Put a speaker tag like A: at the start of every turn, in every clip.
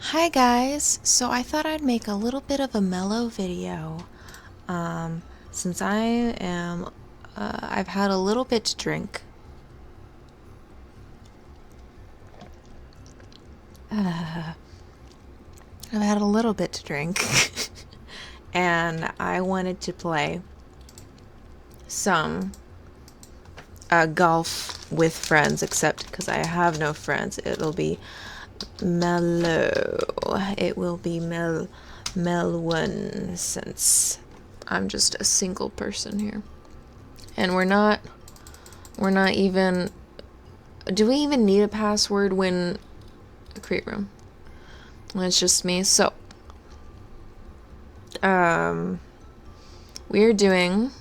A: Hi guys, so I thought I'd make a little bit of a mellow video. Since I've had a little bit to drink. I've had a little bit to drink, and I wanted to play some golf with friends, except because I have no friends, it'll be mellow. It will be mellow since I'm just a single person here. And we're not even, do we even need a password when create room? When it's just me. So, we're doing,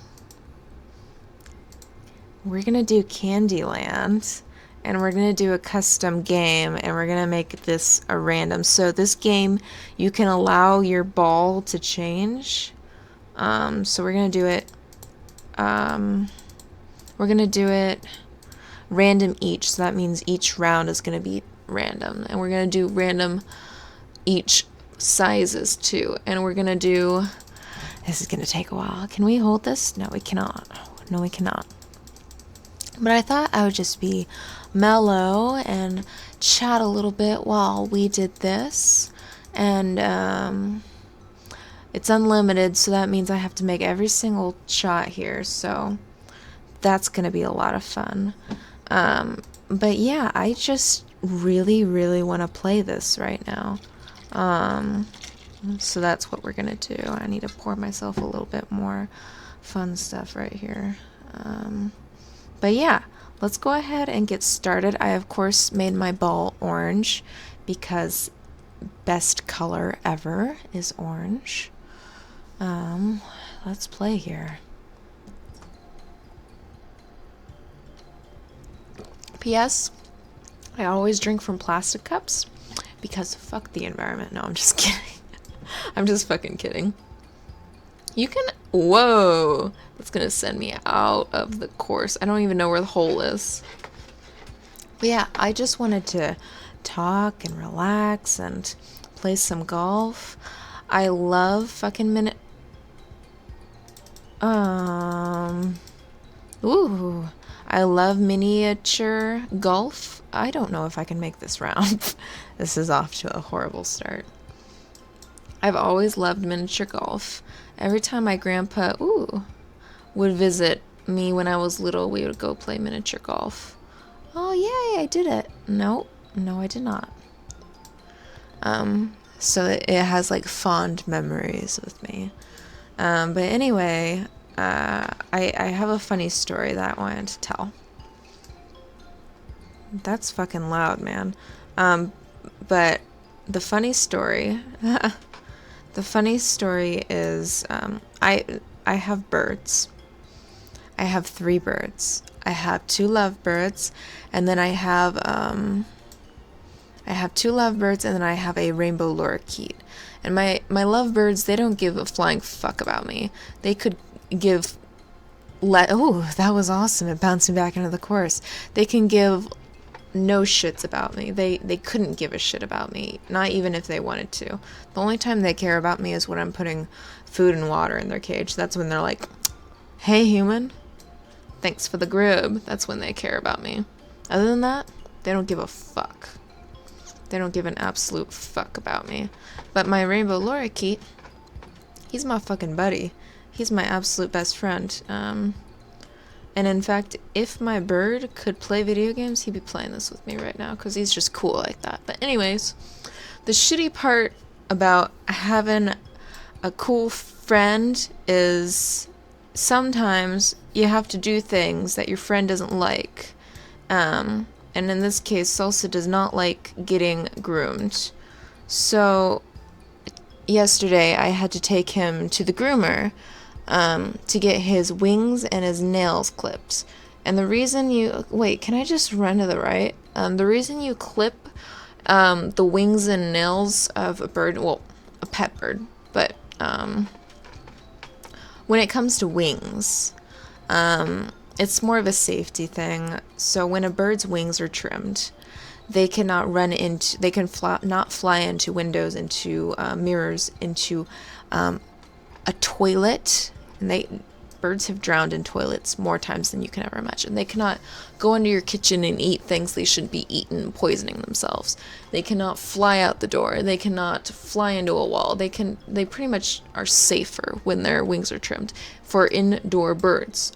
A: we're gonna do Candyland, and we're gonna do a custom game, and we're gonna make this a random. So this game, you can allow your ball to change. So we're gonna do it. We're gonna do it random each. So that means each round is gonna be random, and we're gonna do random each sizes too. And we're gonna do. This is gonna take a while. Can we hold this? No, we cannot. No, we cannot. But I thought I would just be mellow and chat a little bit while we did this. And it's unlimited, so that means I have to make every single shot here. So that's going to be a lot of fun. But yeah, I just really, really want to play this right now. So that's what we're going to do. I need to pour myself a little bit more fun stuff right here. But yeah, let's go ahead and get started. I, of course, made my ball orange because best color ever is orange. Let's play here. P.S. I always drink from plastic cups because fuck the environment. No, I'm just kidding. I'm just fucking kidding. You can. Whoa! That's gonna send me out of the course. I don't even know where the hole is. But yeah, I just wanted to talk and relax and play some golf. I love fucking Ooh. I love miniature golf. I don't know if I can make this round. This is off to a horrible start. I've always loved miniature golf. Every time my grandpa, would visit me when I was little, we would go play miniature golf. Oh, yay, I did it. No, I did not. So it has like fond memories with me. But anyway, I have a funny story that I wanted to tell. That's fucking loud, man. But the funny story, the funny story is, I have birds. I have 3 birds. I have 2 lovebirds, and then I have 2 lovebirds, and then I have a rainbow lorikeet. And my lovebirds, they don't give a flying fuck about me. They could give oh, that was awesome. It bounced me back into the course. They can give no shits about me. They couldn't give a shit about me, not even if they wanted to. The only time they care about me is when I'm putting food and water in their cage. That's when they're like, "Hey human, thanks for the grub." That's when they care about me. Other than that, they don't give a fuck. They don't give an absolute fuck about me. But my rainbow lorikeet, he's my fucking buddy. He's my absolute best friend. And in fact, if my bird could play video games, he'd be playing this with me right now because he's just cool like that. But anyways, the shitty part about having a cool friend is sometimes you have to do things that your friend doesn't like. And in this case, Salsa does not like getting groomed. So yesterday I had to take him to the groomer to get his wings and his nails clipped. And the reason you... Wait, can I just run to the right? The reason you clip the wings and nails of a bird... Well, a pet bird. But when it comes to wings, it's more of a safety thing. So when a bird's wings are trimmed, They cannot run into, they can not fly into windows, into mirrors, into a toilet. And birds have drowned in toilets more times than you can ever imagine. They cannot go into your kitchen and eat things they shouldn't be eaten, poisoning themselves. They cannot fly out the door. They cannot fly into a wall. They pretty much are safer when their wings are trimmed for indoor birds.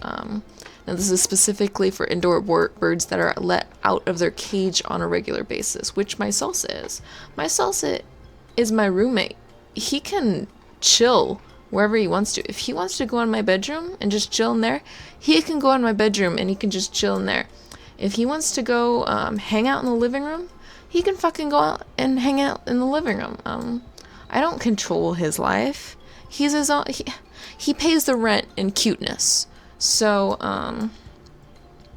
A: Now this is specifically for indoor birds that are let out of their cage on a regular basis, which my salsa is. My salsa is my roommate. He can chill wherever he wants to. If he wants to go in my bedroom and just chill in there, he can go in my bedroom and he can just chill in there. If he wants to go hang out in the living room, he can fucking go out and hang out in the living room. I don't control his life. He's his own. He pays the rent in cuteness. So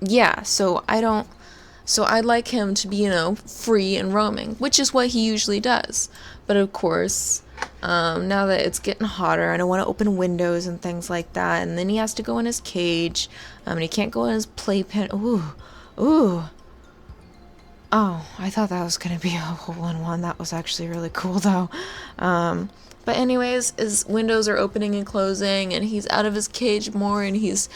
A: yeah. So I'd like him to be, free and roaming, which is what he usually does. But of course, now that it's getting hotter, I don't want to open windows and things like that. And then he has to go in his cage. And he can't go in his playpen. Ooh. Oh, I thought that was going to be a hole-in-one. That was actually really cool, though. But anyways, his windows are opening and closing, and he's out of his cage more, and he's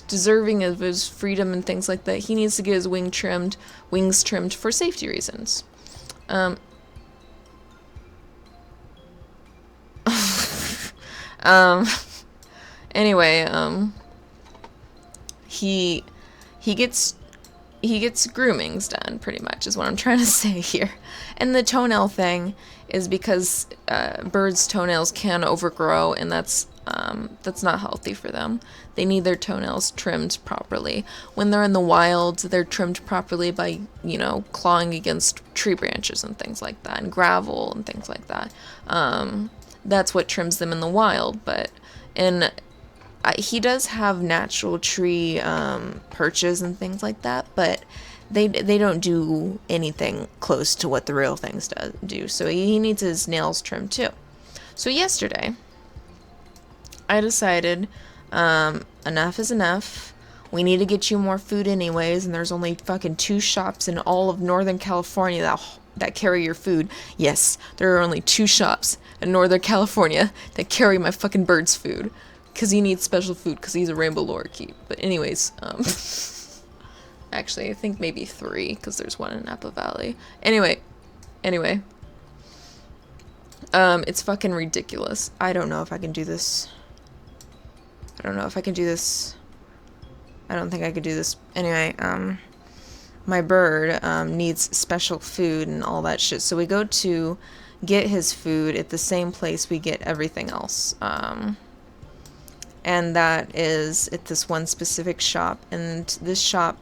A: deserving of his freedom and things like that. He needs to get his wings trimmed for safety reasons. Anyway, he gets groomings done, pretty much, is what I'm trying to say here. And the toenail thing is because birds' toenails can overgrow, and that's not healthy for them. They need their toenails trimmed properly. When they're in the wild, they're trimmed properly by, clawing against tree branches and things like that, and gravel and things like that. That's what trims them in the wild, but he does have natural tree perches and things like that, but they don't do anything close to what the real things do. So he needs his nails trimmed too. So yesterday, I decided enough is enough. We need to get you more food anyways, and there's only fucking 2 shops in all of Northern California that carry your food. Yes, there are only 2 shops in Northern California that carry my fucking bird's food. Because he needs special food because he's a rainbow lorikeet. But anyways, actually, I think maybe 3 because there's one in Napa Valley. Anyway, it's fucking ridiculous. I don't know if I can do this. I don't think I could do this. Anyway, my bird needs special food and all that shit. So we go to get his food at the same place we get everything else. And that is at this one specific shop. And this shop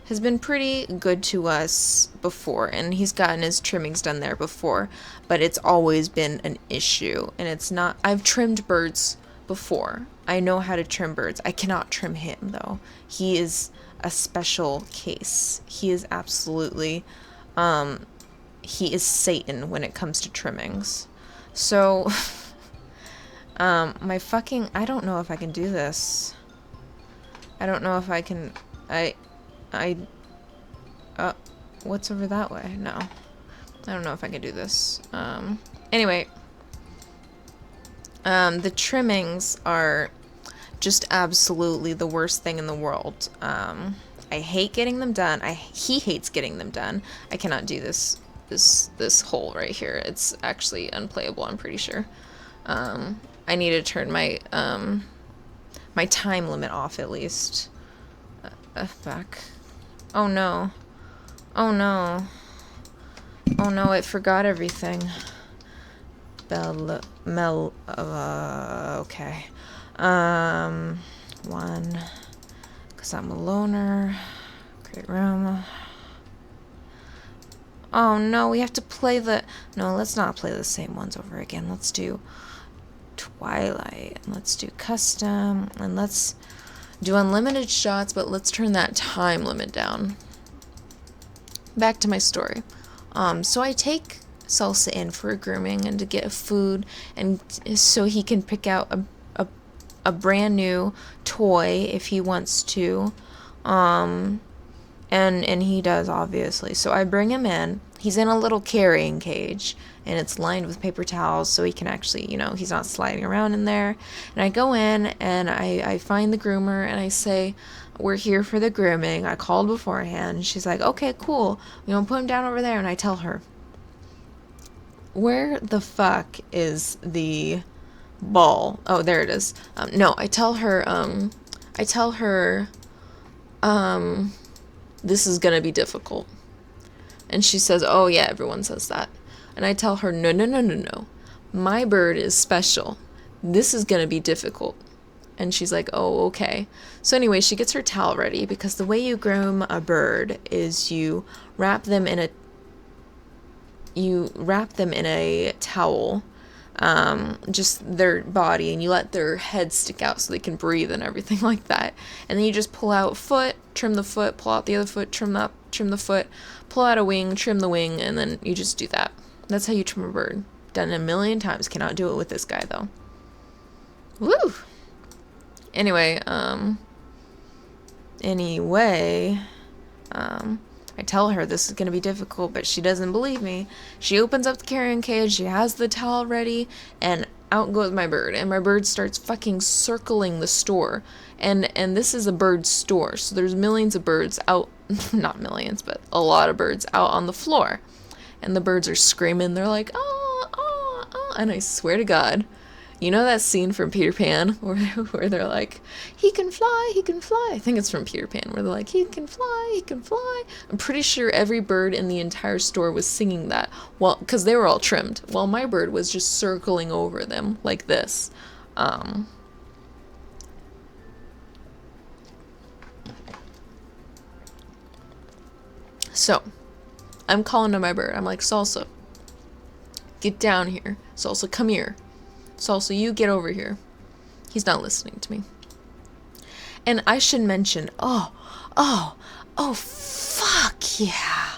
A: has been pretty good to us before. And he's gotten his trimmings done there before. But it's always been an issue. And it's not... I've trimmed birds before. I know how to trim birds. I cannot trim him, though. He is a special case. He is absolutely... he is Satan when it comes to trimmings. So... I don't know if I can do this. I don't know if I can, what's over that way? No. I don't know if I can do this. Anyway. The trimmings are just absolutely the worst thing in the world. I hate getting them done. He hates getting them done. I cannot do this hole right here. It's actually unplayable, I'm pretty sure. I need to turn my my time limit off at least. Back. Oh no. Oh no. Oh no, it forgot everything. Okay. 1. Because I'm a loner. Great room. Oh no, we have to play no, let's not play the same ones over again. Let's do Twilight, and let's do custom, and let's do unlimited shots, but let's turn that time limit down. Back to my story. So I take Salsa in for a grooming and to get food, and so he can pick out a brand new toy if he wants to, and And he does, obviously. So I bring him in. He's in a little carrying cage, and it's lined with paper towels so he can actually, he's not sliding around in there. And I go in, and I find the groomer, and I say, we're here for the grooming. I called beforehand. And she's like, okay, cool. Put him down over there. And I tell her, where the fuck is the ball? Oh, there it is. No, I tell her, this is gonna be difficult. And she says, oh yeah, everyone says that. And I tell her, no. My bird is special. This is gonna be difficult. And she's like, oh, okay. So anyway, she gets her towel ready, because the way you groom a bird is you wrap them in a towel, just their body, and you let their head stick out so they can breathe and everything like that. And then you just pull out foot, trim the foot, pull out the other foot, trim the foot, pull out a wing, trim the wing, and then you just do that. That's how you trim a bird. Done it a million times. Cannot do it with this guy, though. Woo! Anyway, I tell her this is going to be difficult, but she doesn't believe me. She opens up the carrying cage, she has the towel ready, and out goes my bird. And my bird starts fucking circling the store. And this is a bird store, so there's millions of birds out, not millions, but a lot of birds out on the floor. And the birds are screaming, they're like, ah, ah, ah. And I swear to God, you know that scene from Peter Pan where they're like, he can fly, he can fly. I think it's from Peter Pan, where they're like, he can fly, he can fly. I'm pretty sure every bird in the entire store was singing that, well, because they were all trimmed, while my bird was just circling over them like this. So, I'm calling to my bird. I'm like, Salsa, get down here. Salsa, come here. Salsa, you get over here. He's not listening to me. And I should mention, oh, fuck yeah.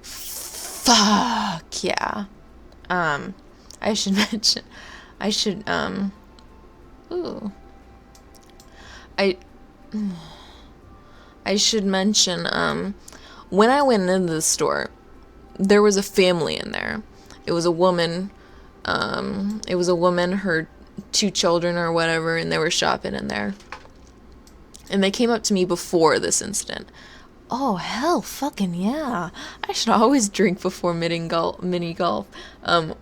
A: Fuck yeah. I should mention, I should mention, when I went into the store, there was a family in there. It was a woman, her 2 children or whatever, and they were shopping in there. And they came up to me before this incident. Oh, hell fucking yeah. I should always drink before mini golf. The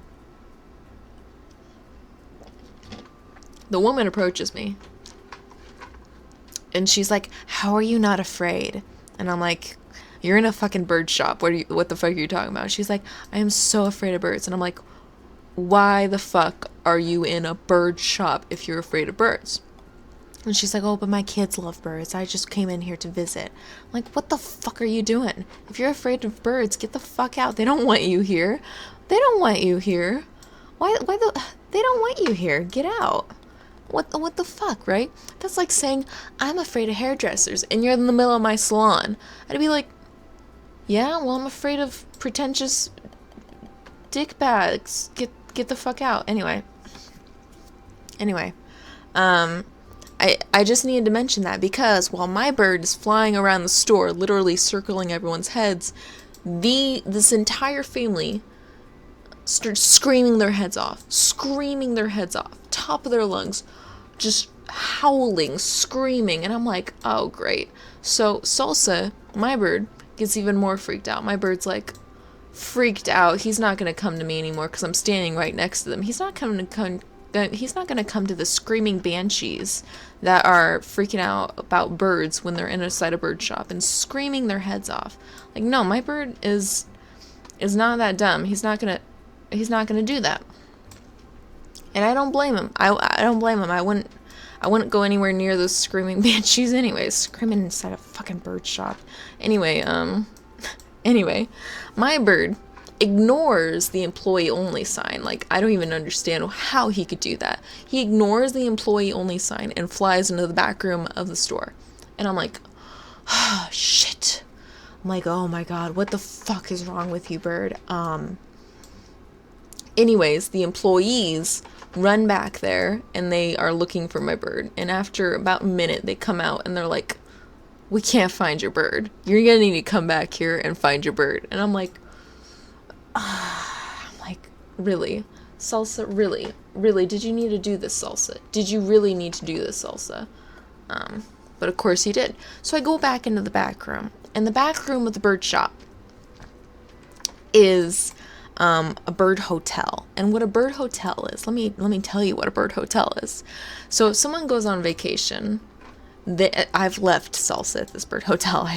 A: woman approaches me. And she's like, how are you not afraid? And I'm like, you're in a fucking bird shop. What the fuck are you talking about? She's like, I am so afraid of birds. And I'm like, why the fuck are you in a bird shop if you're afraid of birds? And she's like, oh, but my kids love birds. I just came in here to visit. I'm like, what the fuck are you doing? If you're afraid of birds, get the fuck out. They don't want you here. They don't want you here. They don't want you here. Get out. What the fuck, right? That's like saying, I'm afraid of hairdressers, and you're in the middle of my salon. I'd be like, yeah, well, I'm afraid of pretentious dick bags. Get the fuck out. Anyway, I just needed to mention that, because while my bird is flying around the store, literally circling everyone's heads, this entire family starts screaming their heads off, top of their lungs, just howling, screaming, and I'm like, oh, great. So Salsa, my bird, gets even more freaked out. My bird's like, freaked out. He's not going to come to me anymore because I'm standing right next to them. He's not going to come to the screaming banshees that are freaking out about birds when they're inside a bird shop and screaming their heads off. Like, no, my bird is not that dumb. He's not going to do that. And I don't blame him. I don't blame him. I wouldn't go anywhere near those screaming banshees anyways. Screaming inside a fucking bird shop. Anyway, my bird ignores the employee only sign. Like, I don't even understand how he could do that. He ignores the employee only sign and flies into the back room of the store. And I'm like, oh, shit. I'm like, oh my God, what the fuck is wrong with you, bird? Anyways, the employees run back there and they are looking for my bird. And after about a minute, they come out and they're like, we can't find your bird. You're gonna need to come back here and find your bird. And I'm like, really? Salsa, really? Really? Did you need to do this, Salsa? Did you really need to do this, Salsa? But of course he did. So I go back into the back room. And the back room of the bird shop is a bird hotel. And what a bird hotel is, let me tell you what a bird hotel is. So if someone goes on vacation, I've left Salsa at this bird hotel.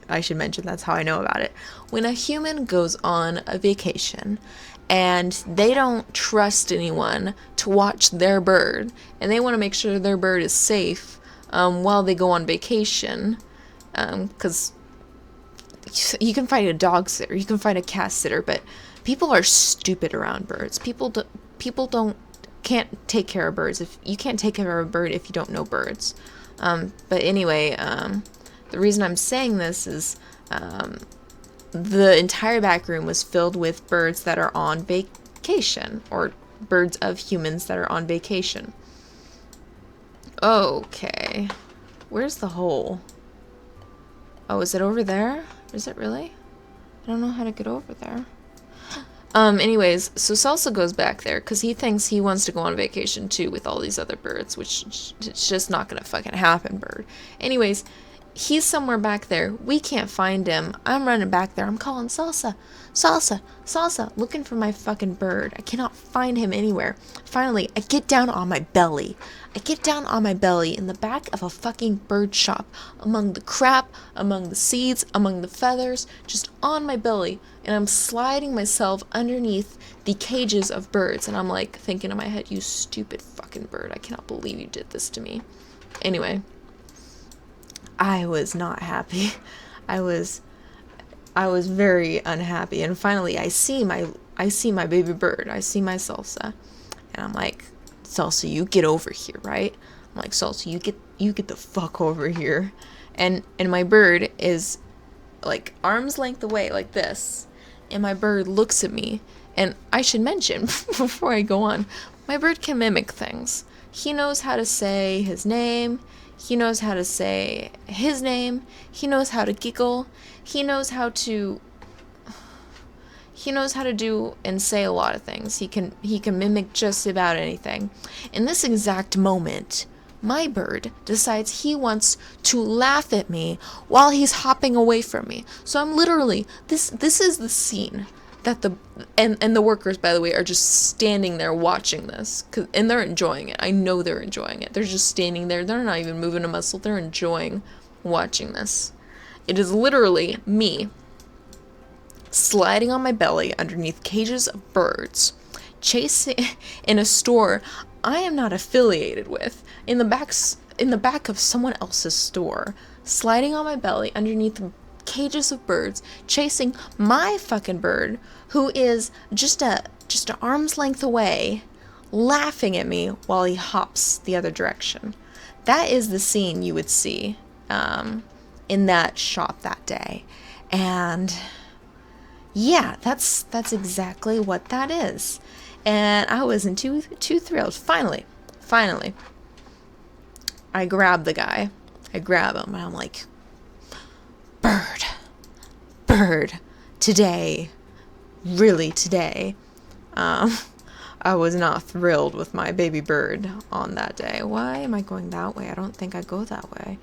A: I should mention that's how I know about it. When a human goes on a vacation and they don't trust anyone to watch their bird, and they want to make sure their bird is safe while they go on vacation, because you can find a dog sitter, you can find a cat sitter, but people are stupid around birds. People can't take care of birds. If you can't take care of a bird if you don't know birds. But anyway, the reason I'm saying this is the entire back room was filled with birds that are on vacation, or birds of humans that are on vacation. Okay, where's the hole? Oh, is it over there? Is it really? I don't know how to get over there. Anyways, so Salsa goes back there because he thinks he wants to go on vacation too with all these other birds, which it's just not gonna fucking happen, bird. Anyways, he's somewhere back there. We can't find him. I'm running back there. I'm calling Salsa, Salsa, Salsa, looking for my fucking bird. I cannot find him anywhere. Finally, I get down on my belly. I get down on my belly in the back of a fucking bird shop, among the crap, among the seeds, among the feathers, just on my belly, and I'm sliding myself underneath the cages of birds, and I'm like thinking in my head, you stupid fucking bird, I cannot believe you did this to me. Anyway, I was not happy. I was very unhappy, and finally I see my baby bird. I see my Salsa, and I'm like, Salsa, you get over here, right? I'm like, Salsa, you get the fuck over here. And my bird is like arm's length away like this, and my bird looks at me. And I should mention before I go on, my bird can mimic things. He knows how to say his name. He knows how to say his name. He knows how to giggle. He knows how to do and say a lot of things. He can mimic just about anything. In this exact moment, my bird decides he wants to laugh at me while he's hopping away from me. So I'm literally, this is the scene that the workers, by the way, are just standing there watching this, and they're enjoying it. I know they're enjoying it. They're just standing there. They're not even moving a muscle. They're enjoying watching this. It is literally me sliding on my belly underneath cages of birds, chasing in a store I am not affiliated with, in the back of someone else's store, sliding on my belly underneath cages of birds, chasing my fucking bird, who is just a arm's length away, laughing at me while he hops the other direction. That is the scene you would see in that shop that day. And yeah, that's exactly what that is. And I wasn't too thrilled. Finally, I grab the guy. I grab him, and I'm like, bird, today, really today. I was not thrilled with my baby bird on that day. Why am I going that way? I don't think I go that way.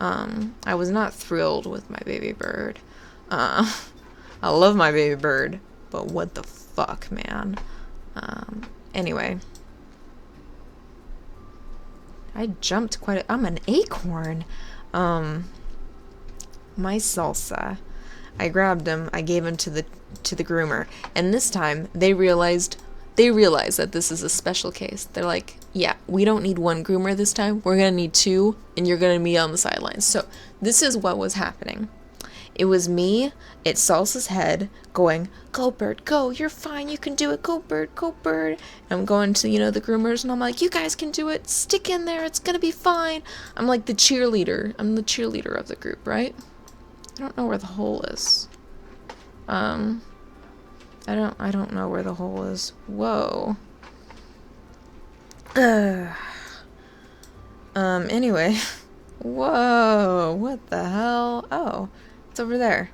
A: I was not thrilled with my baby bird. I love my baby bird, but what the fuck, man? Anyway. I jumped I'm an acorn. My Salsa. I grabbed him, I gave him to the groomer, and this time they realized that this is a special case. They're like, yeah, we don't need one groomer this time, we're gonna need two, and you're gonna be on the sidelines. So this is what was happening. It was me at Salsa's head going, go bird, go, you're fine, you can do it, go bird, go bird. And I'm going to, the groomers, and I'm like, you guys can do it, stick in there, it's gonna be fine. I'm like the cheerleader. I'm the cheerleader of the group, right? I don't know where the hole is. I don't know where the hole is. Whoa. Anyway. Whoa, what the hell? Oh, it's over there.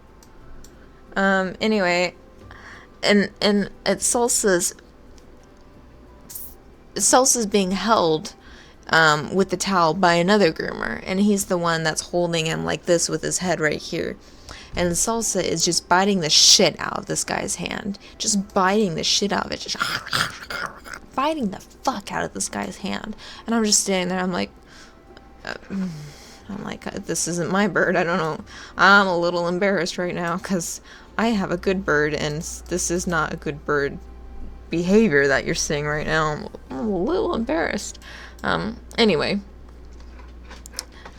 A: Anyway, and at Salsa's being held with the towel by another groomer, and he's the one that's holding him like this with his head right here. And Salsa is just biting the shit out of this guy's hand. Just biting the shit out of it. Just biting the fuck out of this guy's hand. And I'm just standing there, this isn't my bird. I don't know. I'm a little embarrassed right now because I have a good bird, and this is not a good bird behavior that you're seeing right now. I'm a little embarrassed. Anyway.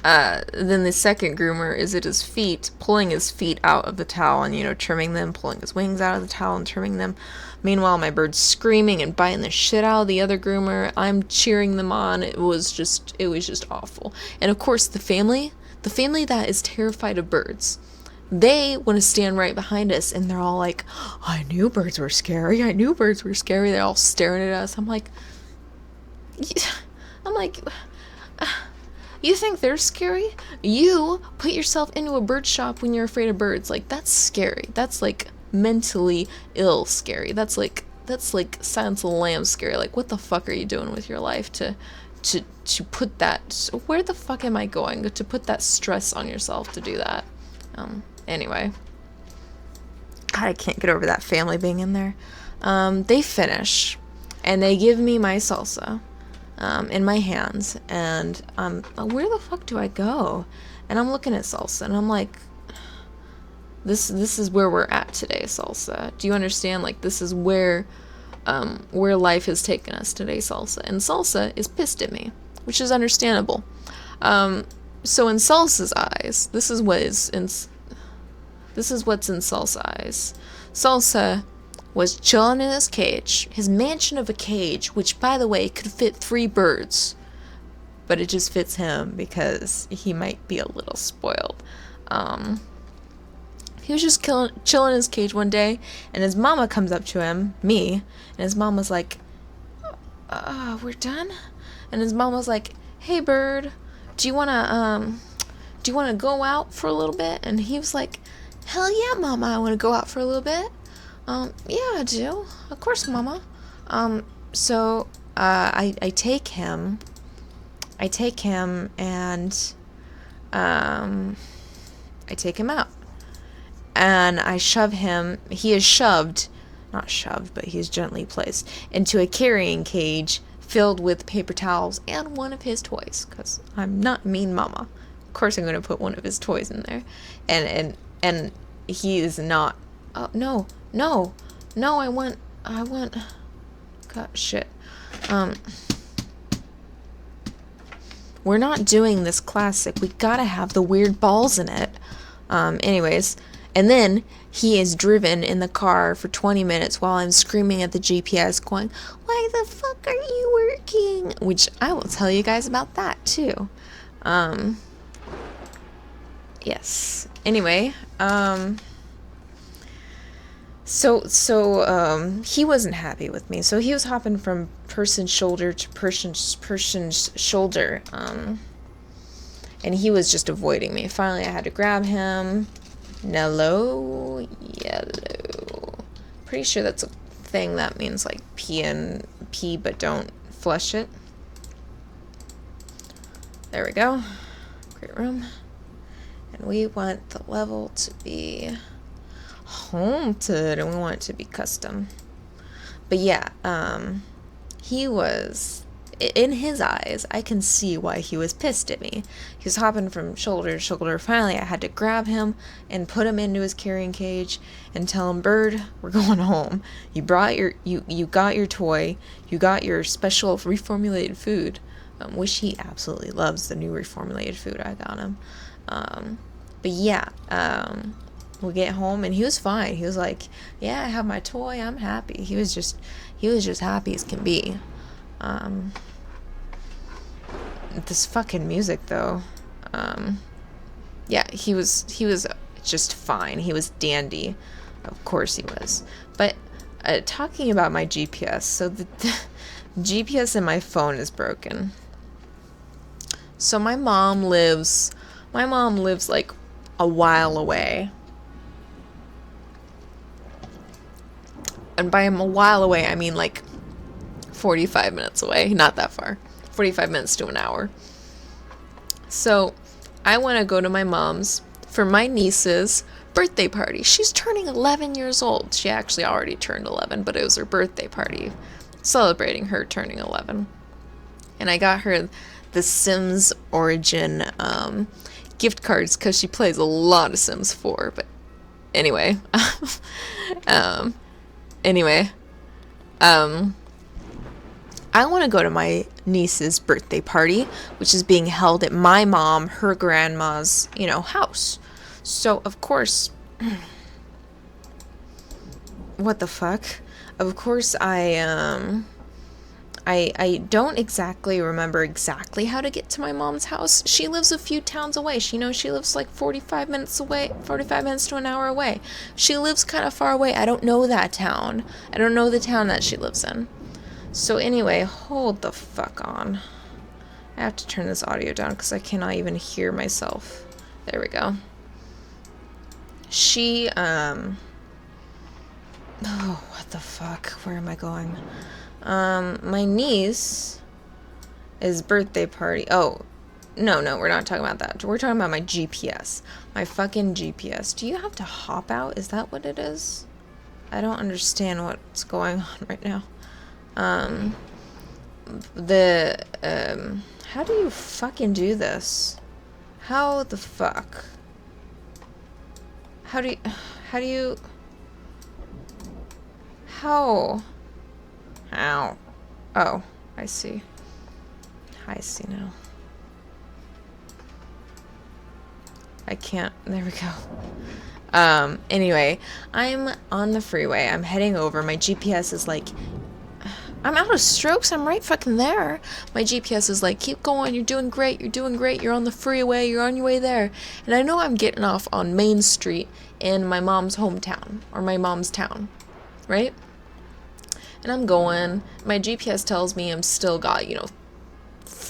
A: Then the second groomer is at his feet, pulling his feet out of the towel and, trimming them, pulling his wings out of the towel and trimming them. Meanwhile, my bird's screaming and biting the shit out of the other groomer. I'm cheering them on. It was just awful. And of course, the family that is terrified of birds, they want to stand right behind us, and they're all like, I knew birds were scary. They're all staring at us. I'm like, you think they're scary? You put yourself into a bird shop when you're afraid of birds. Like, that's scary. That's like mentally ill scary. That's like Silence of the Lambs scary. Like, what the fuck are you doing with your life to put that? Where the fuck am I going to put that stress on yourself to do that? Anyway, God, I can't get over that family being in there. They finish, and they give me my salsa. In my hands, and where the fuck do I go? And I'm looking at Salsa, and I'm like, this is where we're at today, Salsa. Do you understand? Like, this is where life has taken us today, Salsa. And Salsa is pissed at me, which is understandable. So in Salsa's eyes, this is what's in Salsa's eyes. Salsa was chilling in his cage, his mansion of a cage, which, by the way, could fit 3 birds. But it just fits him because he might be a little spoiled. He was just chilling in his cage one day, and his mama comes up to him, me, and his mom was like, we're done? And his mom was like, hey, bird, do you wanna go out for a little bit? And he was like, hell yeah, mama, I wanna go out for a little bit. Yeah, I do. Of course, Mama. So, I take him and, I take him out. And I shove him, he is shoved, not shoved, but he is gently placed into a carrying cage filled with paper towels and one of his toys, because I'm not mean Mama. Of course I'm going to put one of his toys in there. And he is not, no, I want, God, shit. We're not doing this classic. We gotta have the weird balls in it. Anyways, and then he is driven in the car for 20 minutes while I'm screaming at the GPS going, why the fuck are you working? Which I will tell you guys about that too. Yes. Anyway, So he wasn't happy with me. So he was hopping from person's shoulder to person's shoulder. And he was just avoiding me. Finally, I had to grab him. Nello, yellow. Pretty sure that's a thing that means like pee, but don't flush it. There we go. Great room. And we want the level to be haunted, and we want it to be custom. But yeah, he was, in his eyes, I can see why he was pissed at me. He was hopping from shoulder to shoulder. Finally, I had to grab him and put him into his carrying cage and tell him, bird, we're going home. You brought you got your toy, you got your special reformulated food, which he absolutely loves, the new reformulated food I got him. But yeah, we get home and he was fine. He was like, yeah, I have my toy, I'm happy. He was just happy as can be. This fucking music though. Yeah, he was just fine. He was dandy. Of course he was. But talking about my GPS, so the GPS in my phone is broken. So my mom lives like a while away. And by a while away, I mean like 45 minutes away. Not that far. 45 minutes to an hour. So I want to go to my mom's for my niece's birthday party. She's turning 11 years old. She actually already turned 11, but it was her birthday party celebrating her turning 11. And I got her the Sims Origin gift cards because she plays a lot of Sims 4. But anyway, anyway, I want to go to my niece's birthday party, which is being held at my mom, her grandma's, house. So, of course, what the fuck? Of course, I don't exactly remember exactly how to get to my mom's house. She lives a few towns away. She lives like 45 minutes away, 45 minutes to an hour away. She lives kind of far away. I don't know that town. I don't know the town that she lives in. So anyway, hold the fuck on. I have to turn this audio down because I cannot even hear myself. There we go. She, oh, what the fuck? Where am I going? My niece's birthday party. Oh, no, we're not talking about that. We're talking about my GPS. My fucking GPS. Do you have to hop out? Is that what it is? I don't understand what's going on right now. How do you fucking do this? How the fuck? How? Ow. Oh, I see. I see now. I can't. There we go. Anyway, I'm on the freeway. I'm heading over. My GPS is like, I'm out of strokes. I'm right fucking there. My GPS is like, keep going. You're doing great. You're doing great. You're on the freeway. You're on your way there. And I know I'm getting off on Main Street in my mom's hometown, or my mom's town, right? And I'm going. My GPS tells me I'm still got,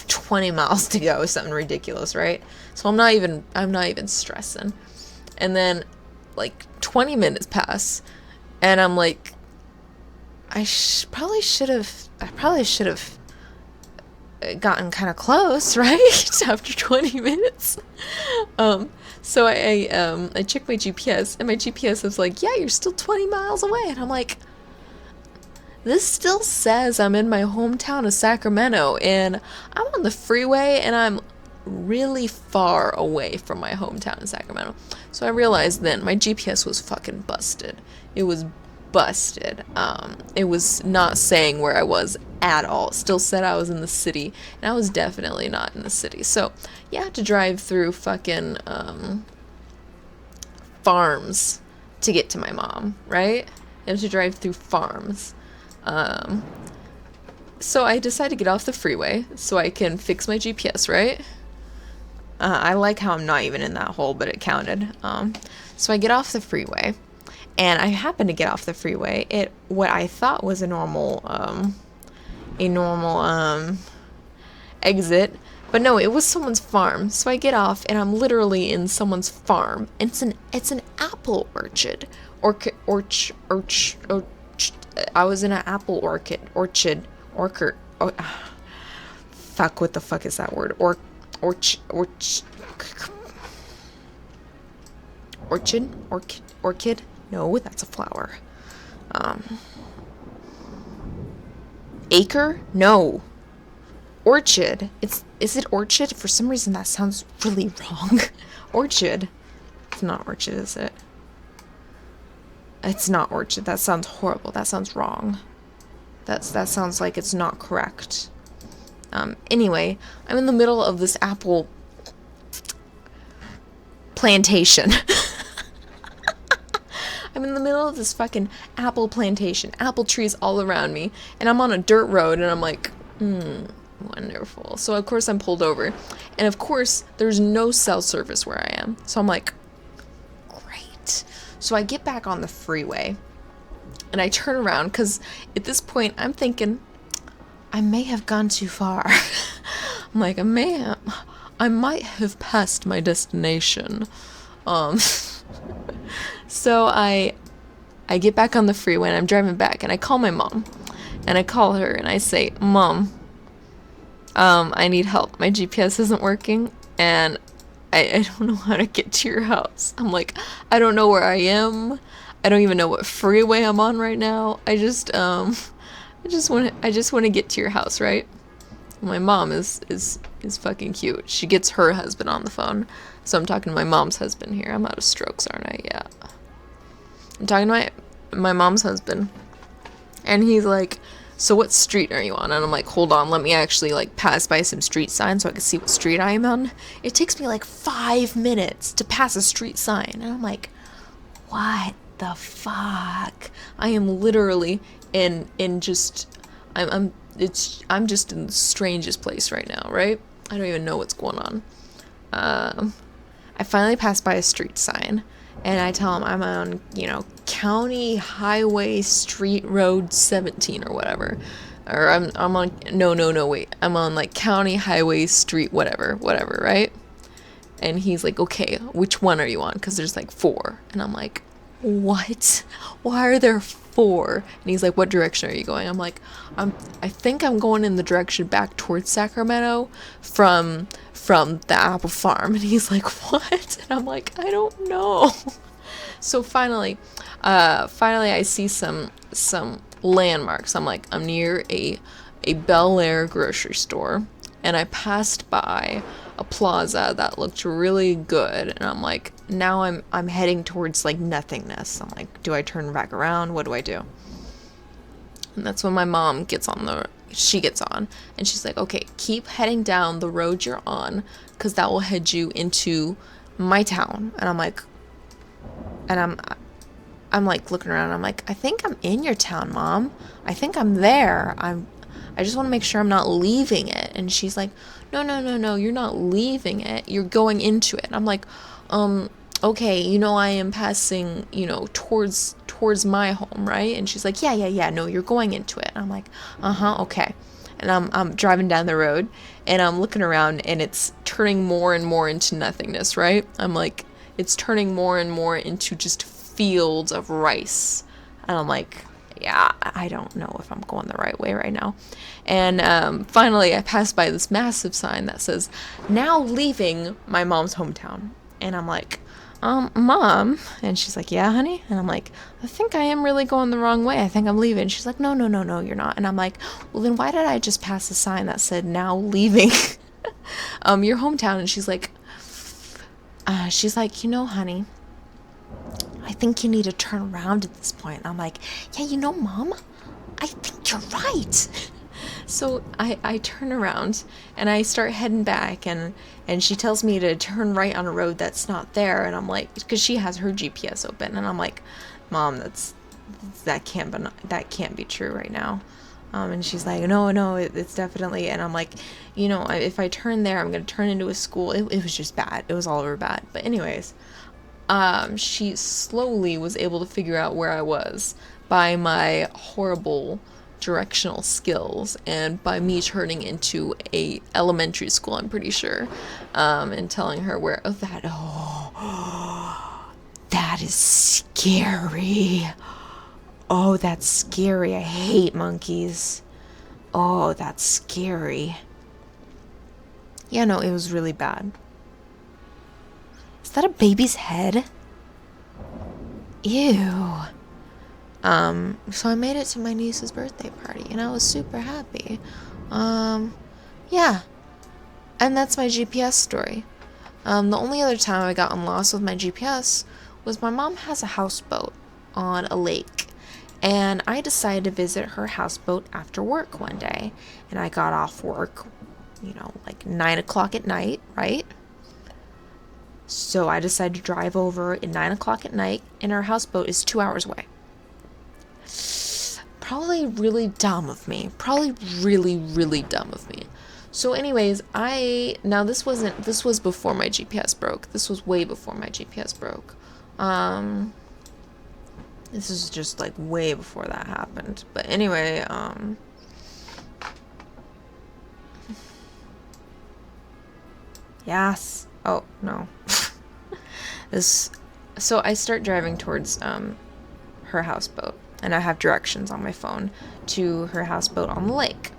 A: 20 miles to go, something ridiculous, right? So I'm not even stressing. And then like 20 minutes pass, and I'm like, I probably should have gotten kind of close, right? After 20 minutes. So I checked my GPS, and my GPS was like, yeah, you're still 20 miles away. And I'm like, this still says I'm in my hometown of Sacramento, and I'm on the freeway, and I'm really far away from my hometown in Sacramento. So I realized then my GPS was fucking busted. It was busted. It was not saying where I was at all. It still said I was in the city, and I was definitely not in the city. So you have to drive through fucking farms to get to my mom, right? You have to drive through farms. So I decided to get off the freeway so I can fix my GPS, right? I like how I'm not even in that hole, but it counted. So I get off the freeway, and I happen to get off the freeway at what I thought was a normal exit, but no, it was someone's farm. So I get off, and I'm literally in someone's farm. It's an apple orchard. I was in an apple orchard. Oh, fuck, what the fuck is that word? Orchid? No, that's a flower. Acre? No. Orchid. Is it orchid? For some reason that sounds really wrong. Orchid. It's not orchid, is it? It's not orchid. That sounds horrible. That sounds wrong. That sounds like it's not correct. Anyway, I'm in the middle of this apple plantation. I'm in the middle of this fucking apple plantation. Apple trees all around me. And I'm on a dirt road, and I'm like, wonderful. So, of course, I'm pulled over. And, of course, there's no cell service where I am. So I'm like, great. So I get back on the freeway, and I turn around, because at this point, I'm thinking, I may have gone too far. I'm like, I may I might have passed my destination. Um, so I get back on the freeway and I'm driving back and I call my mom. And I call her and I say, Mom, I need help. My GPS isn't working and I don't know how to get to your house. I'm like, I don't know where I am. I don't even know what freeway I'm on right now. I just want to get to your house, right? My mom is fucking cute. She gets her husband on the phone. So I'm talking to my mom's husband here. I'm out of strokes, aren't I? Yeah. I'm talking to my mom's husband. And he's like, so what street are you on? And I'm like, hold on, let me actually like pass by some street signs so I can see what street I am on. It takes me like 5 minutes to pass a street sign. And I'm like, what the fuck? I am literally in just I'm just in the strangest place right now, right? I don't even know what's going on. I finally passed by a street sign and I tell him I'm on, County Highway Street Road 17 or whatever. Or I'm on no wait. I'm on like County Highway Street whatever, right? And he's like, "Okay, which one are you on? Cuz there's like 4." And I'm like, "What? Why are there 4?" And he's like, "What direction are you going?" I'm like, I think I'm going in the direction back towards Sacramento from the apple farm." And he's like, "What?" And I'm like, "I don't know." So finally I see some landmarks. I'm like, I'm near a Bel Air grocery store, and I passed by a plaza that looked really good, and I'm like, now I'm heading towards like nothingness. I'm like, do I turn back around? What do I do? And that's when my mom gets on, and she's like, okay, keep heading down the road you're on, because that will head you into my town. And I'm like, I'm like looking around. I'm like, I think I'm in your town, Mom. I think I'm there. I just want to make sure I'm not leaving it. And she's like, no, you're not leaving it. You're going into it. And I'm like, okay, I am passing, towards my home, right? And she's like, yeah, no, you're going into it. And I'm like, okay. And I'm driving down the road and I'm looking around and it's turning more and more into nothingness, right? I'm like, it's turning more and more into just fields of rice. And I'm like, yeah, I don't know if I'm going the right way right now. And finally I passed by this massive sign that says, now leaving my mom's hometown. And I'm like, Mom. And she's like, yeah, honey. And I'm like, I think I am really going the wrong way. I think I'm leaving. She's like, no, you're not. And I'm like, well, then why did I just pass a sign that said now leaving your hometown? And she's like, honey, I think you need to turn around at this point. And I'm like, yeah, Mom, I think you're right. So I turn around and I start heading back, and she tells me to turn right on a road that's not there. And I'm like, because she has her GPS open, and I'm like, Mom, that can't be true right now. And she's like, no, it's definitely. And I'm like, if I turn there, I'm going to turn into a school. It was just bad. It was all over bad. But anyways, she slowly was able to figure out where I was by my horrible directional skills and by me turning into a elementary school, I'm pretty sure, and telling her where, that is scary. Oh, that's scary. I hate monkeys. Oh, that's scary. Yeah, no, it was really bad. Is that a baby's head? Ew. So I made it to my niece's birthday party, and I was super happy. Yeah. And that's my GPS story. The only other time I gotten lost with my GPS was my mom has a houseboat on a lake. And I decided to visit her houseboat after work one day. And I got off work, like 9 o'clock at night, right? So I decided to drive over at 9 o'clock at night, and our houseboat is 2 hours away. Probably really dumb of me. Probably really, really dumb of me. So anyways, this was before my GPS broke. This was way before my GPS broke. This is just like way before that happened. But anyway, Yes. Oh, no. This. So I start driving towards her houseboat, and I have directions on my phone to her houseboat on the lake.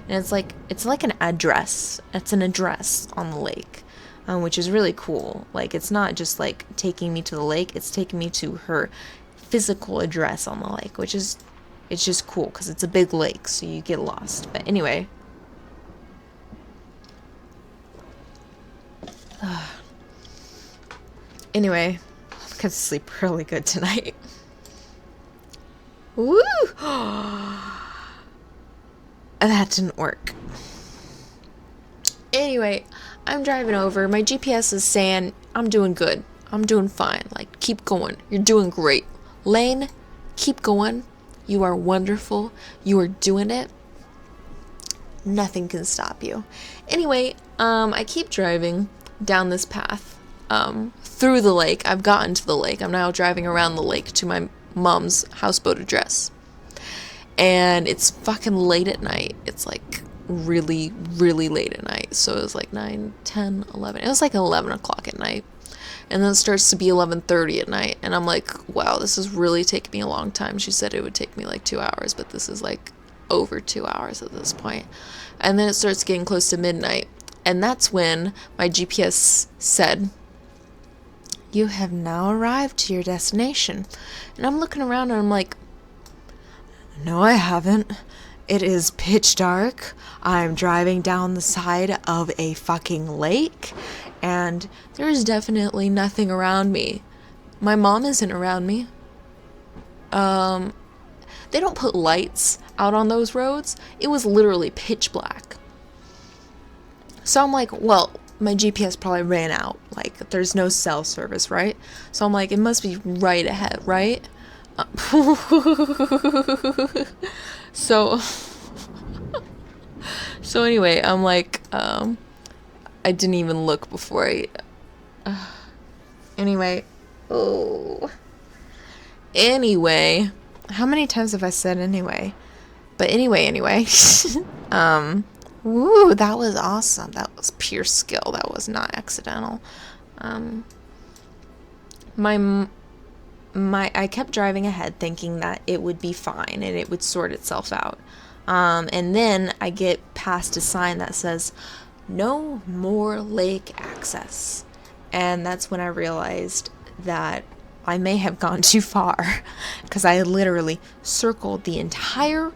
A: And it's like an address. It's an address on the lake, which is really cool. Like, it's not just like taking me to the lake, it's taking me to her physical address on the lake, which is, it's just cool because it's a big lake, so you get lost. But anyway, anyway, I'm gonna sleep really good tonight. Woo! That didn't work. Anyway, I'm driving over. My GPS is saying I'm doing good. I'm doing fine. Like, keep going. You're doing great. Lane, keep going. You are wonderful. You are doing it. Nothing can stop you. Anyway, I keep driving down this path through the lake. I've gotten to the lake. I'm now driving around the lake to my mom's houseboat address. And it's fucking late at night. It's like really, really late at night. So it was like 9, 10, 11. It was like 11 o'clock at night. And then it starts to be 11:30 at night. And I'm like, wow, this is really taking me a long time. She said it would take me like 2 hours, but this is like over 2 hours at this point. And then it starts getting close to midnight. And that's when my GPS said, you have now arrived to your destination. And I'm looking around and I'm like, no, I haven't. It is pitch dark. I'm driving down the side of a fucking lake, and there's definitely nothing around me. My mom isn't around me. They don't put lights out on those roads. It was literally pitch black. So I'm like, well, my GPS probably ran out. Like, there's no cell service, right? So I'm like, it must be right ahead, right? So anyway, I'm like, I didn't even look before anyway, how many times have I said anyway? But anyway, woo, that was awesome. That was pure skill. That was not accidental. I kept driving ahead thinking that it would be fine and it would sort itself out. And then I get past a sign that says, no more lake access. And that's when I realized that I may have gone too far, because I literally circled the entire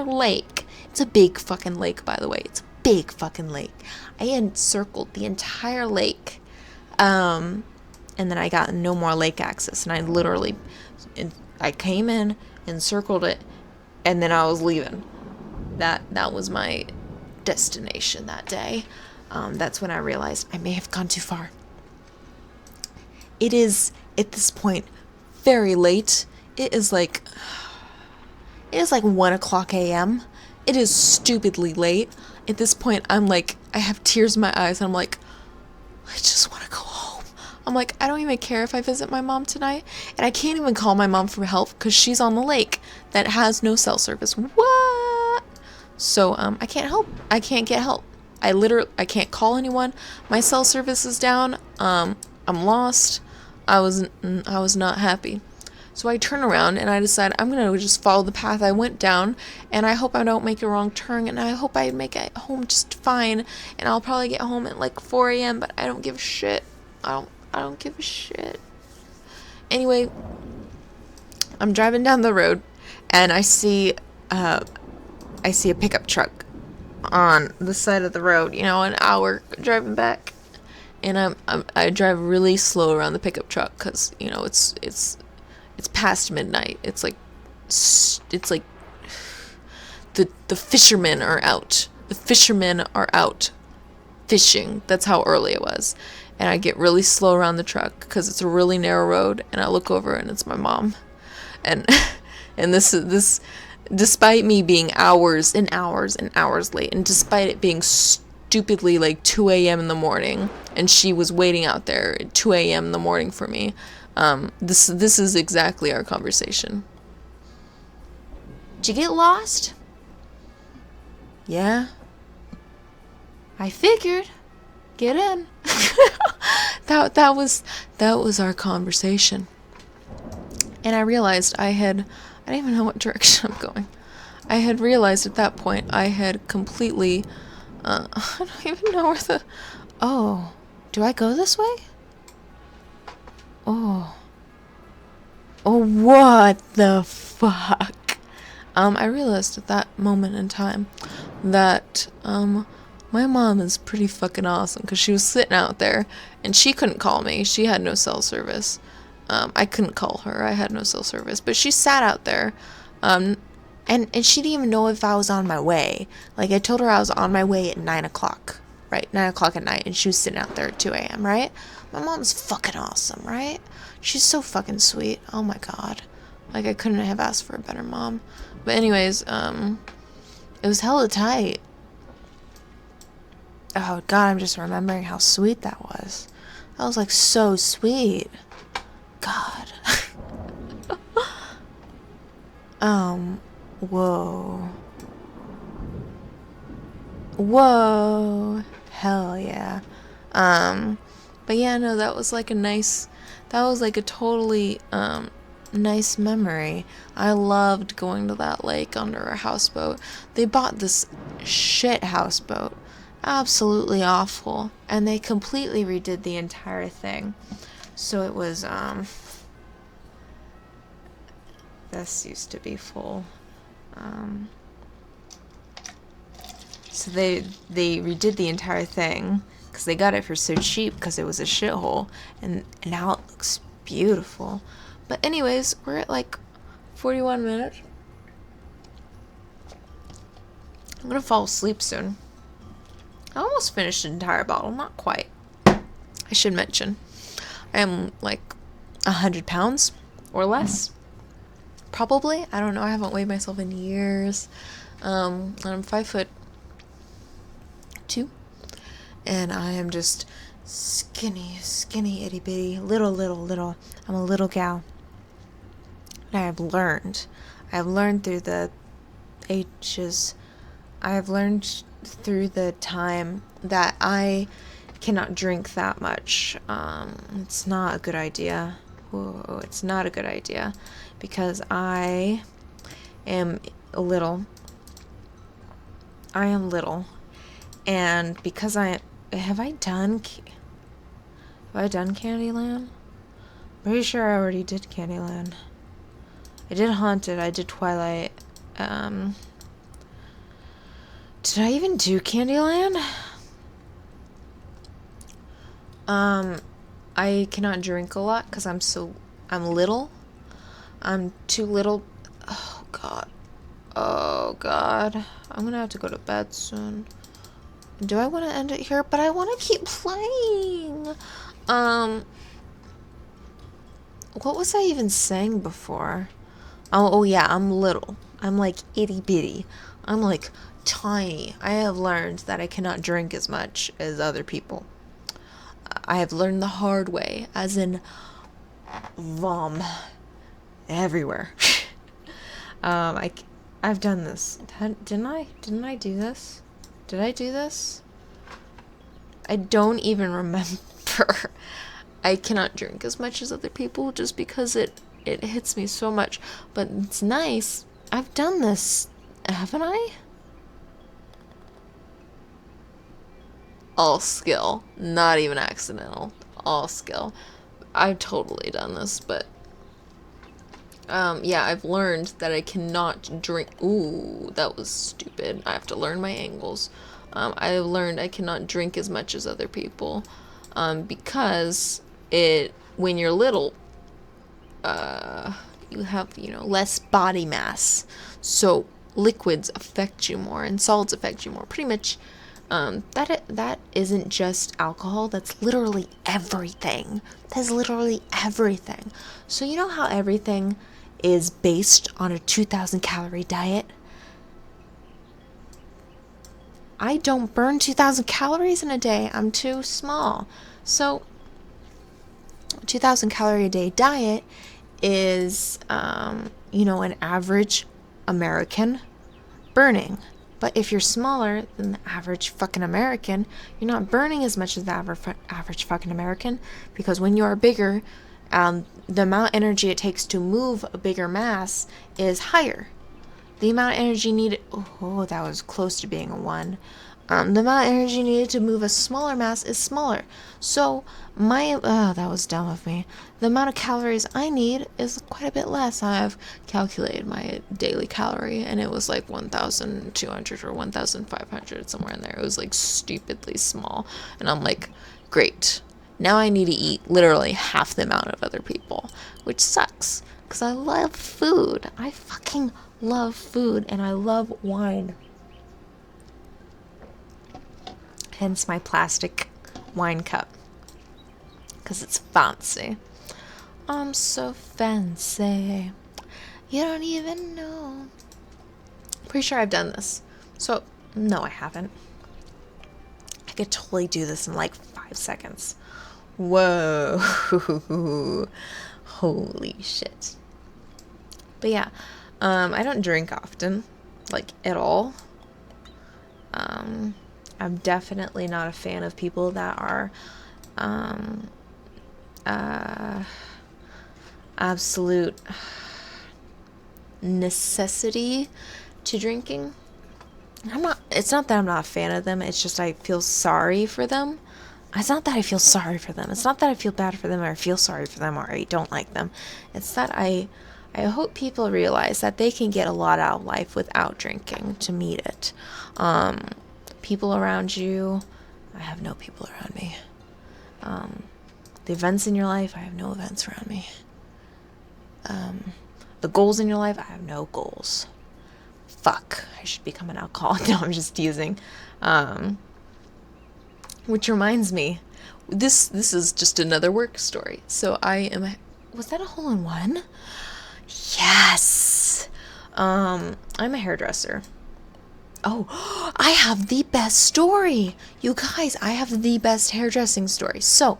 A: lake. It's a big fucking lake, by the way. It's a big fucking lake. I had circled the entire lake. And then I got no more lake access, and I came in and circled it, and then I was leaving. That was my destination that day. That's when I realized I may have gone too far. It is, at this point, very late. It is like 1 o'clock a.m. It is stupidly late. At this point, I'm like, I have tears in my eyes, and I'm like, I just want to go home. I'm like, I don't even care if I visit my mom tonight, and I can't even call my mom for help because she's on the lake that has no cell service. What? So I can't help. I can't get help. I can't call anyone. My cell service is down. I'm lost. I was not happy. So I turn around and I decide I'm going to just follow the path I went down, and I hope I don't make a wrong turn, and I hope I make it home just fine, and I'll probably get home at like 4 a.m., but I don't give a shit. I don't give a shit. Anyway, I'm driving down the road, and I see a pickup truck on the side of the road, an hour driving back. And I drive really slow around the pickup truck because, it's past midnight. It's like the fishermen are out. The fishermen are out fishing. That's how early it was. And I get really slow around the truck because it's a really narrow road, and I look over and it's my mom. And this despite me being hours and hours and hours late, and despite it being stupidly like 2 a.m. in the morning, and she was waiting out there at 2 a.m. in the morning for me, this is exactly our conversation. Did you get lost? Yeah. I figured. get in. That was our conversation. And I realized I didn't even know what direction I'm going. I had realized at that point I had completely, I don't even know where oh, do I go this way? Oh, what the fuck? I realized at that moment in time that, my mom is pretty fucking awesome, because she was sitting out there, and she couldn't call me. She had no cell service. I couldn't call her. I had no cell service. But she sat out there, and she didn't even know if I was on my way. Like, I told her I was on my way at 9 o'clock, right? 9 o'clock at night, and she was sitting out there at 2 a.m., right? My mom's fucking awesome, right? She's so fucking sweet. Oh my god. Like, I couldn't have asked for a better mom. But anyways, it was hella tight. Oh god, I'm just remembering how sweet that was. That was, like, so sweet. God. Whoa. Whoa. Hell yeah. But yeah, no, that was like a totally, nice memory. I loved going to that lake under a houseboat. They bought this shit houseboat. Absolutely awful. And they completely redid the entire thing. So it was, this used to be full. So they redid the entire thing because they got it for so cheap because it was a shithole, and now it looks beautiful. But anyways, we're at like 41 minutes. I'm gonna fall asleep soon. I almost finished an entire bottle, not quite. I should mention, I am like 100 pounds or less. Probably. I don't know. I haven't weighed myself in years. And I'm 5'2", and I am just skinny, itty bitty, little. I'm a little gal. And I have learned through the ages. I have learned through the time that I cannot drink that much. It's not a good idea. Whoa, it's not a good idea, because I am little, and because have I done Candyland? Pretty sure I already did Candyland. I did Haunted, I did Twilight. Did I even do Candyland? I cannot drink a lot because I'm little. I'm too little. Oh god. I'm gonna have to go to bed soon. Do I want to end it here? But I want to keep playing. What was I even saying before? Oh yeah, I'm little. I'm like itty bitty. I'm like tiny. I have learned that I cannot drink as much as other people. I have learned the hard way, as in vom everywhere. I've done this. Didn't I do this? Did I do this? I don't even remember. I cannot drink as much as other people just because it hits me so much. But it's nice. I've done this, haven't I? All skill, not even accidental. All skill. I've totally done this, but yeah, I've learned that I cannot drink. Ooh, that was stupid. I have to learn my angles. I've learned I cannot drink as much as other people, because when you're little, you have, less body mass, so liquids affect you more and solids affect you more. Pretty much. That isn't just alcohol, that's literally everything. That's literally everything. So you know how everything is based on a 2,000 calorie diet? I don't burn 2,000 calories in a day. I'm too small. So 2,000 calorie a day diet is, an average American burning. But if you're smaller than the average fucking American, you're not burning as much as the average fucking American, because when you are bigger, the amount of energy it takes to move a bigger mass is higher. The amount of energy needed, oh, that was close to being a 1. The amount of energy needed to move a smaller mass is smaller. So that was dumb of me. The amount of calories I need is quite a bit less. I've calculated my daily calorie, and it was like 1,200 or 1,500, somewhere in there. It was like stupidly small. And I'm like, great. Now I need to eat literally half the amount of other people, which sucks, because I love food. I fucking love food, and I love wine. Hence my plastic wine cup, because it's fancy. I'm so fancy. You don't even know. Pretty sure I've done this. So, no, I haven't. I could totally do this in like 5 seconds. Whoa. Holy shit. But yeah, I don't drink often, like at all. I'm definitely not a fan of people that are absolute necessity to drinking. It's not that I'm not a fan of them, it's just I feel sorry for them. It's not that I feel sorry for them. It's not that I feel bad for them or I feel sorry for them or I don't like them. It's that I hope people realize that they can get a lot out of life without drinking to meet it. People around you, I have no people around me. The events in your life, I have no events around me. The goals in your life, I have no goals. Fuck, I should become an alcoholic. No, I'm just teasing. Which reminds me, this is just another work story. So was that a hole-in-one? Yes! I'm a hairdresser. Oh, I have the best story. You guys, I have the best hairdressing story. So,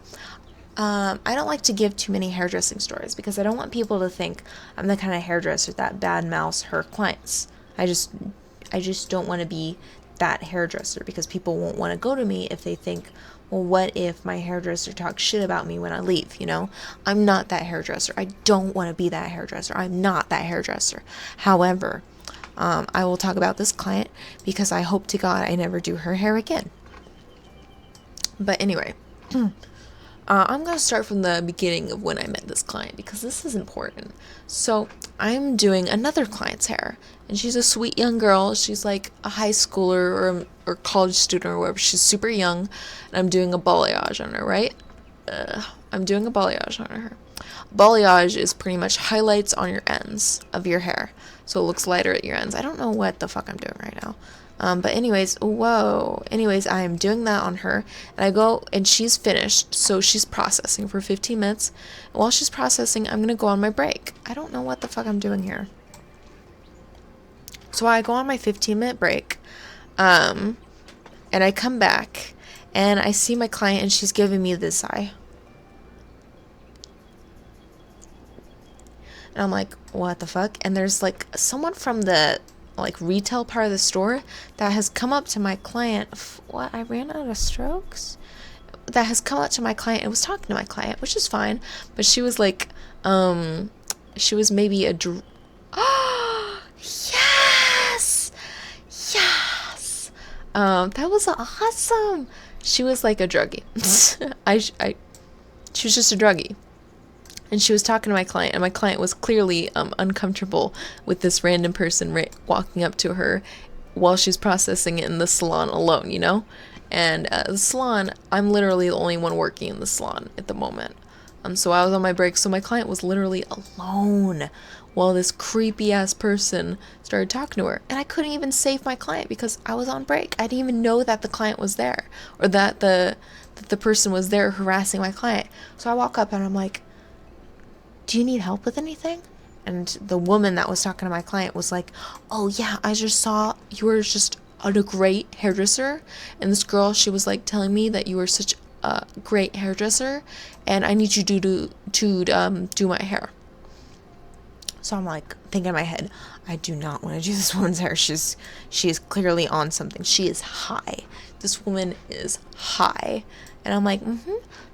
A: I don't like to give too many hairdressing stories because I don't want people to think I'm the kind of hairdresser that badmouths her clients. I just don't want to be that hairdresser, because people won't want to go to me if they think, well, what if my hairdresser talks shit about me when I leave, you know? I'm not that hairdresser. I don't want to be that hairdresser. I'm not that hairdresser. However, I will talk about this client because I hope to God I never do her hair again. But anyway, I'm going to start from the beginning of when I met this client because this is important. So I'm doing another client's hair, and she's a sweet young girl. She's like a high schooler or college student or whatever. She's super young, and I'm doing a balayage on her, right? I'm doing a balayage on her. Balayage is pretty much highlights on your ends of your hair, so it looks lighter at your ends. I don't know what the fuck I'm doing right now. But anyways, I am doing that on her, and I go, and she's finished, so she's processing for 15 minutes. And while she's processing, I'm gonna go on my break. I don't know what the fuck I'm doing here. So I go on my 15-minute break, and I come back, and I see my client, and she's giving me this eye. And I'm like, what the fuck? And there's like someone from the retail part of the store that has come up to my client. What? I ran out of strokes? That has come up to my client and was talking to my client, which is fine. But she was like, she was maybe a oh, yes! Yes! That was awesome! She was like a druggie. She was just a druggie. And she was talking to my client, and my client was clearly uncomfortable with this random person walking up to her while she's processing it in the salon alone, you know? And the salon, I'm literally the only one working in the salon at the moment. So I was on my break, so my client was literally alone while this creepy-ass person started talking to her. And I couldn't even save my client because I was on break. I didn't even know that the client was there, or that the person was there harassing my client. So I walk up, and I'm like, do you need help with anything? And the woman that was talking to my client was like, oh yeah, I just saw you were just a great hairdresser, and this girl, she was like telling me that you were such a great hairdresser, and I need you to do my hair. So I'm like thinking in my head, I do not want to do this woman's hair. She is clearly on something. She is high. This woman is high. And I'm like,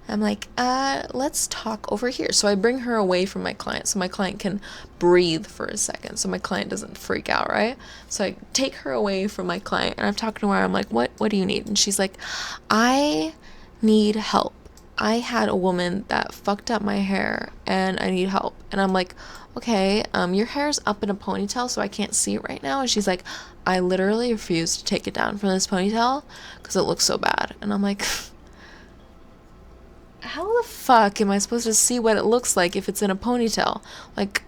A: I'm like, let's talk over here. So I bring her away from my client so my client can breathe for a second, so my client doesn't freak out, right? So I take her away from my client and I'm talking to her. I'm like, what do you need? And she's like, I need help. I had a woman that fucked up my hair and I need help. And I'm like, okay, your hair's up in a ponytail so I can't see it right now. And she's like, I literally refuse to take it down from this ponytail because it looks so bad. And I'm like, how the fuck am I supposed to see what it looks like if it's in a ponytail? Like,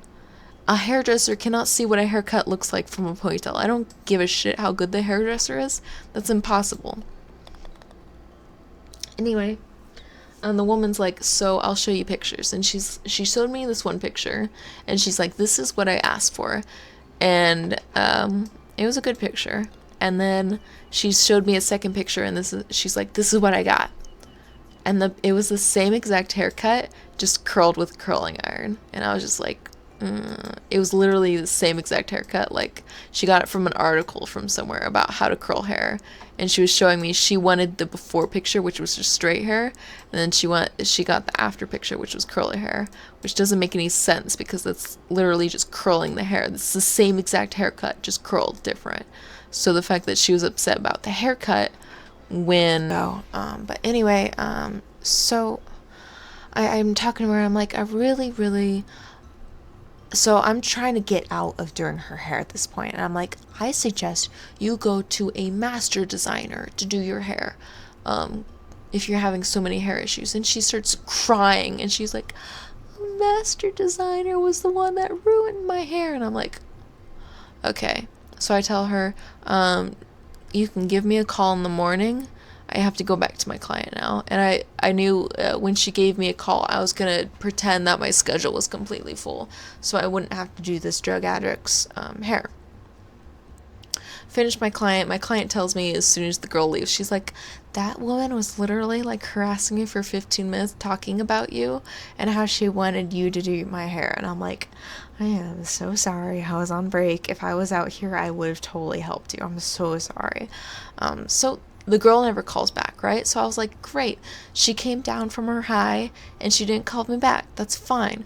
A: a hairdresser cannot see what a haircut looks like from a ponytail. I don't give a shit how good the hairdresser is. That's impossible. Anyway, and the woman's like, so I'll show you pictures. And she showed me this one picture, and she's like, this is what I asked for. And it was a good picture. And then she showed me a second picture, and she's like, this is what I got. And it was the same exact haircut, just curled with curling iron. And I was just like, it was literally the same exact haircut. Like, she got it from an article from somewhere about how to curl hair. And she was showing me, she wanted the before picture, which was just straight hair. And then she got the after picture, which was curly hair. Which doesn't make any sense because that's literally just curling the hair. It's the same exact haircut, just curled different. So the fact that she was upset about the haircut but anyway, so I'm talking to her, I'm like, so I'm trying to get out of doing her hair at this point, and I'm like, I suggest you go to a master designer to do your hair, if you're having so many hair issues. And she starts crying, and she's like, master designer was the one that ruined my hair. And I'm like, okay. So I tell her, you can give me a call in the morning. I have to go back to my client now. And I knew when she gave me a call, I was going to pretend that my schedule was completely full, so I wouldn't have to do this drug addict's hair. Finish my client. My client tells me as soon as the girl leaves, she's like, that woman was literally like harassing me for 15 minutes talking about you and how she wanted you to do my hair. And I'm like, I am so sorry. I was on break. If I was out here, I would have totally helped you. I'm so sorry. So the girl never calls back, right? So I was like, great. She came down from her high and she didn't call me back. That's fine.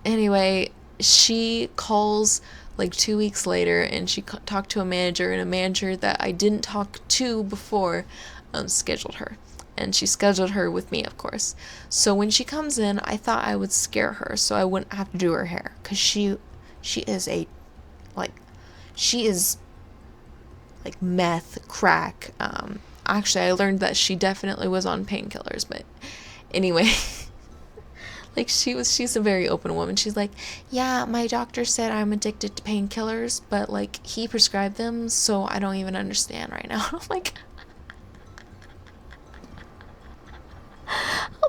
A: Anyway, she calls like 2 weeks later, and she talked to a manager, and a manager that I didn't talk to before scheduled her. And she scheduled her with me, of course. So when she comes in, I thought I would scare her so I wouldn't have to do her hair, because she is like meth, crack. Actually, I learned that she definitely was on painkillers, but anyway. Like, she's a very open woman. She's like, yeah, my doctor said I'm addicted to painkillers, but like, he prescribed them, so I don't even understand right now. I'm like,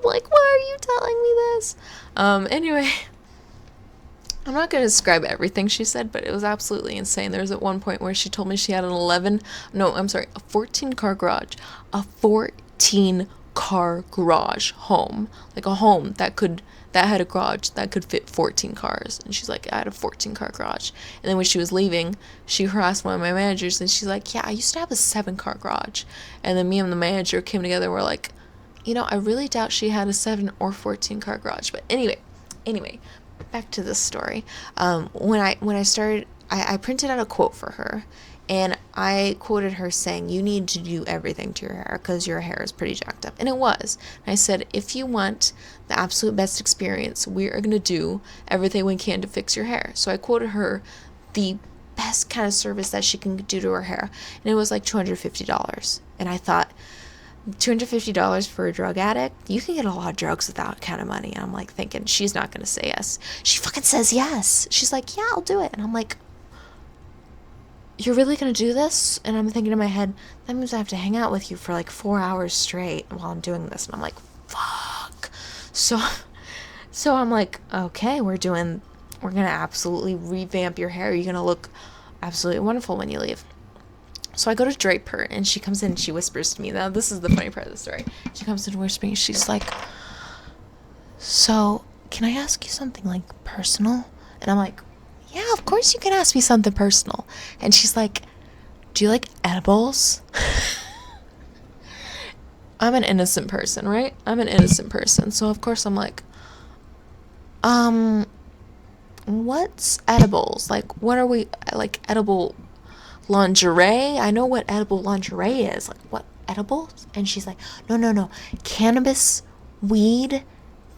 A: why are you telling me this? Anyway, I'm not going to describe everything she said, but it was absolutely insane. There was at one point where she told me she had a 14-car garage. A 14-car garage home. Like a home that had a garage that could fit 14 cars. And she's like, I had a 14-car garage. And then when she was leaving, she harassed one of my managers, and she's like, yeah, I used to have a 7-car garage. And then me and the manager came together and we're like, I really doubt she had a 7 or 14-car garage. But anyway, back to this story. When I started, I printed out a quote for her, and I quoted her saying, you need to do everything to your hair because your hair is pretty jacked up. And it was. And I said, if you want the absolute best experience, we are going to do everything we can to fix your hair. So I quoted her the best kind of service that she can do to her hair. And it was like $250. And I thought, $250 for a drug addict? You can get a lot of drugs with that kind of money. And I'm like thinking, she's not going to say yes. She fucking says yes. She's like, yeah, I'll do it. And I'm like, you're really going to do this? And I'm thinking in my head, that means I have to hang out with you for like 4 hours straight while I'm doing this. And I'm like, fuck. So I'm like, okay, we're going to absolutely revamp your hair. You're going to look absolutely wonderful when you leave. So I go to drape her, and she comes in and she whispers to me. Now, this is the funny part of the story. She comes in and whispers to me. She's like, so can I ask you something like personal? And I'm like, yeah, of course you can ask me something personal. And she's like, do you like edibles? I'm an innocent person, right? I'm an innocent person. So of course I'm like, what's edibles? Like, what are we, like, edible lingerie? I know what edible lingerie is. Like, what, edibles? And she's like, no. Cannabis, weed,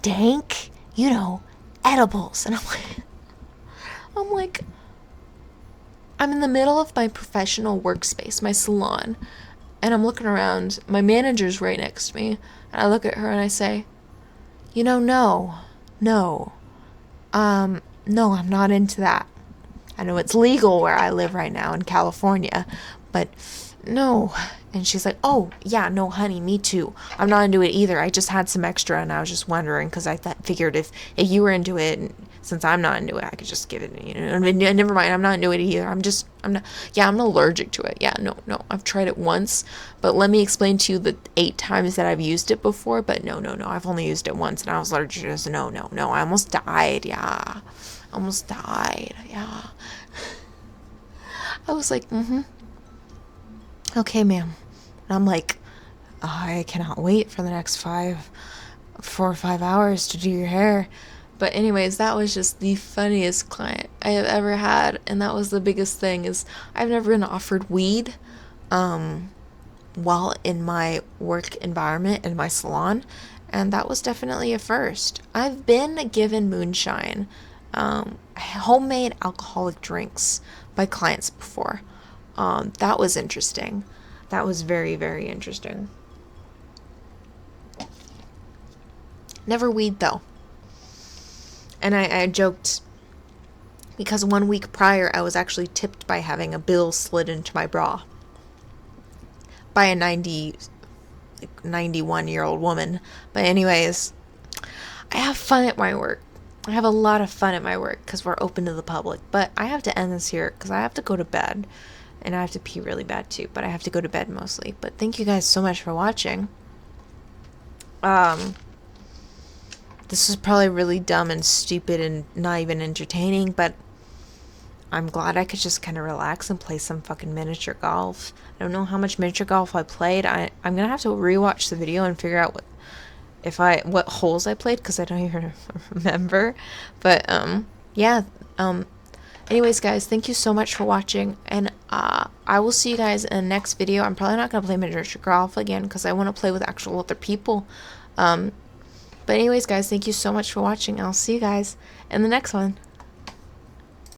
A: dank, you know, edibles. And I'm like, I'm in the middle of my professional workspace, my salon, and I'm looking around. My manager's right next to me, and I look at her and I say, you know, no, no, I'm not into that. I know it's legal where I live right now in California, but no. And she's like, oh, yeah, no, honey, me too. I'm not into it either. I just had some extra and I was just wondering because figured if you were into it, and since I'm not into it, I could just give it, you know. Never mind, I'm not into it either. I'm allergic to it. Yeah, no. I've tried it once, but let me explain to you the 8 times that I've used it before. But no. I've only used it once and I was allergic to it. So no. I almost died. Yeah. Almost died. Yeah. I was like, okay, ma'am. And I'm like, I cannot wait for the next 4 or 5 hours to do your hair. But anyways, that was just the funniest client I have ever had. And that was the biggest thing, is I've never been offered weed while in my work environment in my salon. And that was definitely a first. I've been given moonshine, homemade alcoholic drinks by clients before. That was interesting. That was very, very interesting. Never weed, though. And I joked because 1 week prior I was actually tipped by having a bill slid into my bra by a 91-year-old woman. But anyways, I have fun at my work. I have a lot of fun at my work because we're open to the public. But I have to end this here because I have to go to bed. And I have to pee really bad too. But I have to go to bed mostly. But thank you guys so much for watching. This is probably really dumb and stupid and not even entertaining. But I'm glad I could just kind of relax and play some fucking miniature golf. I don't know how much miniature golf I played. I'm going to have to rewatch the video and figure out what holes I played, because I don't even remember. But yeah, anyways, guys, thank you so much for watching, and I will see you guys in the next video. I'm probably not gonna play miniature golf again because I want to play with actual other people. But anyways, guys, thank you so much for watching. I'll see you guys in the next one.